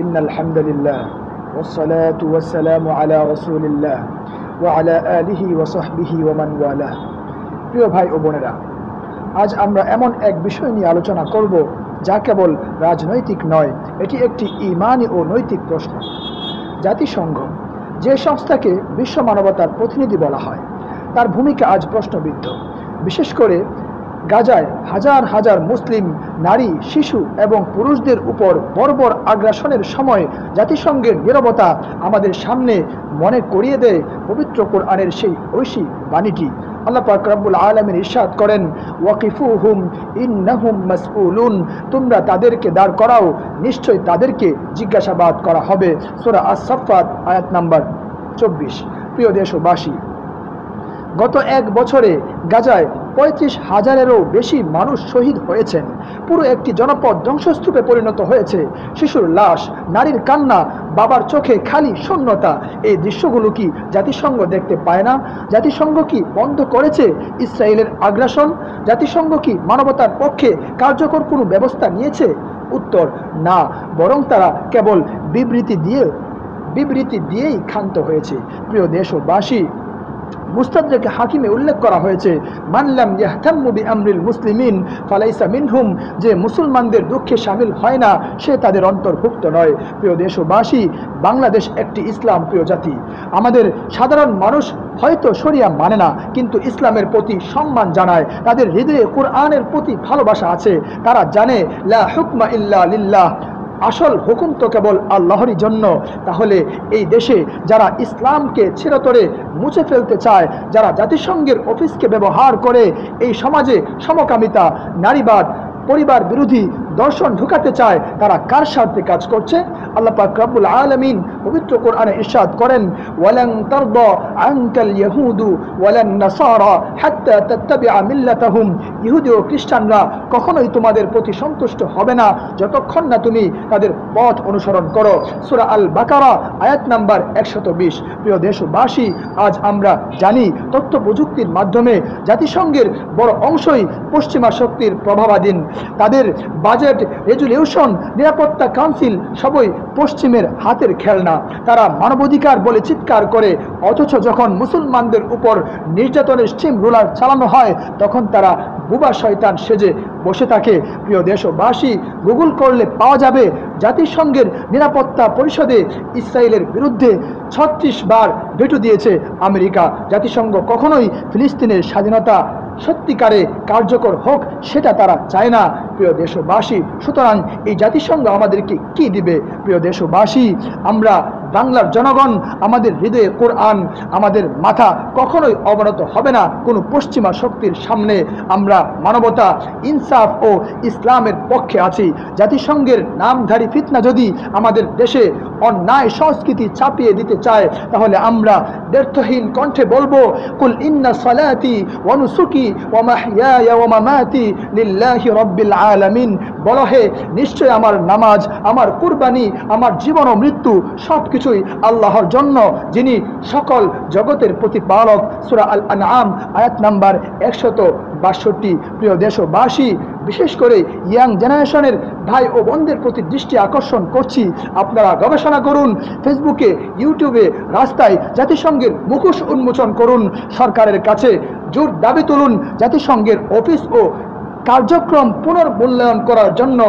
ইন্নাল হামদুলিল্লাহ ওয়াসসালাতু ওয়াসসালামু আলা রাসূলিল্লাহ ওয়া আলা আলিহি ওয়া সাহবিহি ওয়া মান ওয়ালা। প্রিয় ভাই ও বোনেরা, আজ আমরা এমন এক বিষয় নিয়ে আলোচনা করব যা কেবল রাজনৈতিক নয়, এটি একটি ঈমানি ও নৈতিক প্রশ্ন। জাতিসংঘ, যে সংস্থাকে বিশ্ব মানবতার প্রতিনিধি বলা হয়, তার ভূমিকা আজ প্রশ্নবিদ্ধ। বিশেষ করে গাজায় হাজার হাজার মুসলিম নারী, শিশু এবং পুরুষদের উপর বর্বর আগ্রাসনের সময় জাতিসংঘের নীরবতা আমাদের সামনে মনে করিয়ে দেয় পবিত্র কোরআনের সেই ঐশী বাণীটি। আল্লাহ পাক রব্বুল আলামিন ইরশাদ করেন, ওয়াকিফুহুম ইন্নাহুম মাসউলুন, তোমরা তাদেরকে দাঁড় করাও, নিশ্চয় তাদেরকে জিজ্ঞাসাবাদ করা হবে। সূরা আস-সাফফাত আয়াত নাম্বার 24। প্রিয় দেশবাসী, গত এক বছরে গাজায় 35,000-এরও বেশি মানুষ শহীদ হয়েছেন। পুরো একটি জনপদ ধ্বংসস্তূপে পরিণত হয়েছে। শিশুর লাশ, নারীর কান্না, বাবার চোখে খালি শূন্যতা। এই দৃশ্যগুলো কি জাতিসংঘ দেখতে পায় না? জাতিসংঘ কি বন্ধ করেছে ইসরায়েলের আগ্রাসন? জাতিসংঘ কি মানবতার পক্ষে কার্যকর কোনো ব্যবস্থা নিয়েছে? উত্তর না, বরং তারা কেবল বিবৃতি দিয়েই ক্ষান্ত হয়েছে। প্রিয় দেশবাসী, মুস্তাদরাকে হাকিমে উল্লেখ করা হয়েছে, মানলাম ইয়াহতাম্মু বিআমরিল মুসলিমিন ফালাইসা মিনহুম, যে মুসলমানদের দুঃখে শামিল হয় না সে তাদের অন্তর্ভুক্ত নয়। প্রিয় দেশবাসী, বাংলাদেশ একটি ইসলাম প্রিয় জাতি। আমাদের সাধারণ মানুষ হয়তো শরিয়া মানে না, কিন্তু ইসলামের প্রতি সম্মান জানায়। তাদের হৃদয়ে কোরআনের প্রতি ভালোবাসা আছে। তারা জানে লা হুকমা ইল্লা লিল্লাহ, আসল হুকুম তো কেবল আল্লাহরই জন্য। তাহলে এই দেশে যারা ইসলামকে চিরতরে মুছে ফেলতে চায়, যারা জাতিসংঘের অফিসকে ব্যবহার করে এই সমাজে সমকামিতা, নারীবাদ, পরিবার বিরোধী দর্শন ঢুকাতে চায়, তারা কার স্বার্থে কাজ করছে? আল্লাহ পাক রব্বুল আলামিন পবিত্র কোরআনে ইরশাদ করেন, ওয়ালান তারদা আনকাল ইয়াহুদু ওয়ালান নাসারা হাত্তা তাত্তাবিআ মিল্লাতাহুম, ইহুদি ও খ্রিস্টানরা কখনোই তোমাদের প্রতি সন্তুষ্ট হবে না যতক্ষণ না তুমি তাদের পথ অনুসরণ করো। সূরা আল বাকারা আয়াত নাম্বার 120। প্রিয় দেশবাসী, আজ আমরা জানি তথ্য প্রযুক্তির মাধ্যমে জাতিসংঘের বড় অংশই পশ্চিমা শক্তির প্রভাবাধীন। তাদের বাজেট, রেজুলিউশন, নিরাপত্তা কাউন্সিল সবই পশ্চিমের হাতের খেলনা। তারা মানবাধিকার বলে চিৎকার করে, অথচ যখন মুসলমানদের উপর নির্যাতনের স্টিম রোলার চালানো হয় তখন তারা বুবা শয়তান সেজে বসে থাকে। প্রিয় দেশবাসী, গুগল করলে পাওয়া যাবে জাতিসংঘের নিরাপত্তা পরিষদে ইসরায়েলের বিরুদ্ধে 36 বার ভেটো দিয়েছে আমেরিকা। জাতিসংঘ কখনোই ফিলিস্তিনের স্বাধীনতা সত্যিকারে কার্যকর হোক সেটা তারা চায় না। প্রিয় দেশবাসী, সুতরাং এই জাতিসংঘ আমাদেরকে কি দিবে? প্রিয় দেশবাসী, আমরা বাংলার জনগণ, আমাদের হৃদয়ে কোরআন, আমাদের মাথা কখনোই অবনত হবে না কোনো পশ্চিমা শক্তির সামনে। আমরা মানবতা, ইনসাফ ও ইসলামের পক্ষে আছি। জাতিসংঘের নামধারী ফিতনা যদি আমাদের দেশে অন্যায় সংস্কৃতি চাপিয়ে দিতে চায়, তাহলে আমরা দ্ব্যর্থহীন কণ্ঠে বলবো, কুল ইন্না সালাতি ওয়া নুসুকি ওয়া মাহইয়ায়া ওয়া মামাতি লিল্লাহি রাব্বিল আলামিন, বলো হে, নিশ্চয় আমার নামাজ, আমার কুরবানি, আমার জীবন ও মৃত্যু সবকিছুই আল্লাহর জন্য, যিনি সকল জগতের প্রতিপালক। সূরা আল আনআম আয়াত নাম্বার 162। প্রিয় দেশবাসী, বিশেষ করে ইয়াং জেনারেশনের ভাই ও বোনদের প্রতি দৃষ্টি আকর্ষণ করছি, আপনারা গবেষণা করুন, ফেসবুকে, ইউটিউবে, রাস্তায় জাতিসংঘের মুখোশ উন্মোচন করুন, সরকারের কাছে জোর দাবি তুলুন জাতিসংঘের অফিস ও কার্যক্রম পুনর্মূল্যায়ন করার জন্য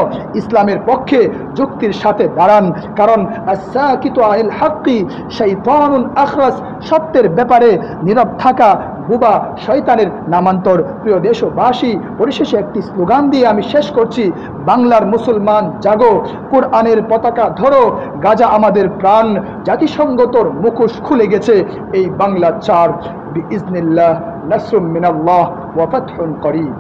ইসলামের পক্ষে যুক্তির সাথে দাঁড়ান। কারণ আস-সাকিতু আনিল হাক্কি শাইতানুন আখরাস, সত্যের ব্যাপারে নীরব থাকা বুবা শয়তানের নামান্তর। প্রিয় দেশবাসী, পরিশেষে একটি স্লোগান দিয়ে আমি শেষ করছি, বাংলার মুসলমান জাগো, কোরআনের পতাকা ধরো, গাজা আমাদের প্রাণ, জাতিসংঘ তোর মুখোশ খুলে গেছে, এই বাংলা চার বিইজনিল্লাহ নাসরুম মিনাল্লাহ ওয়া ফাতহুন করিব।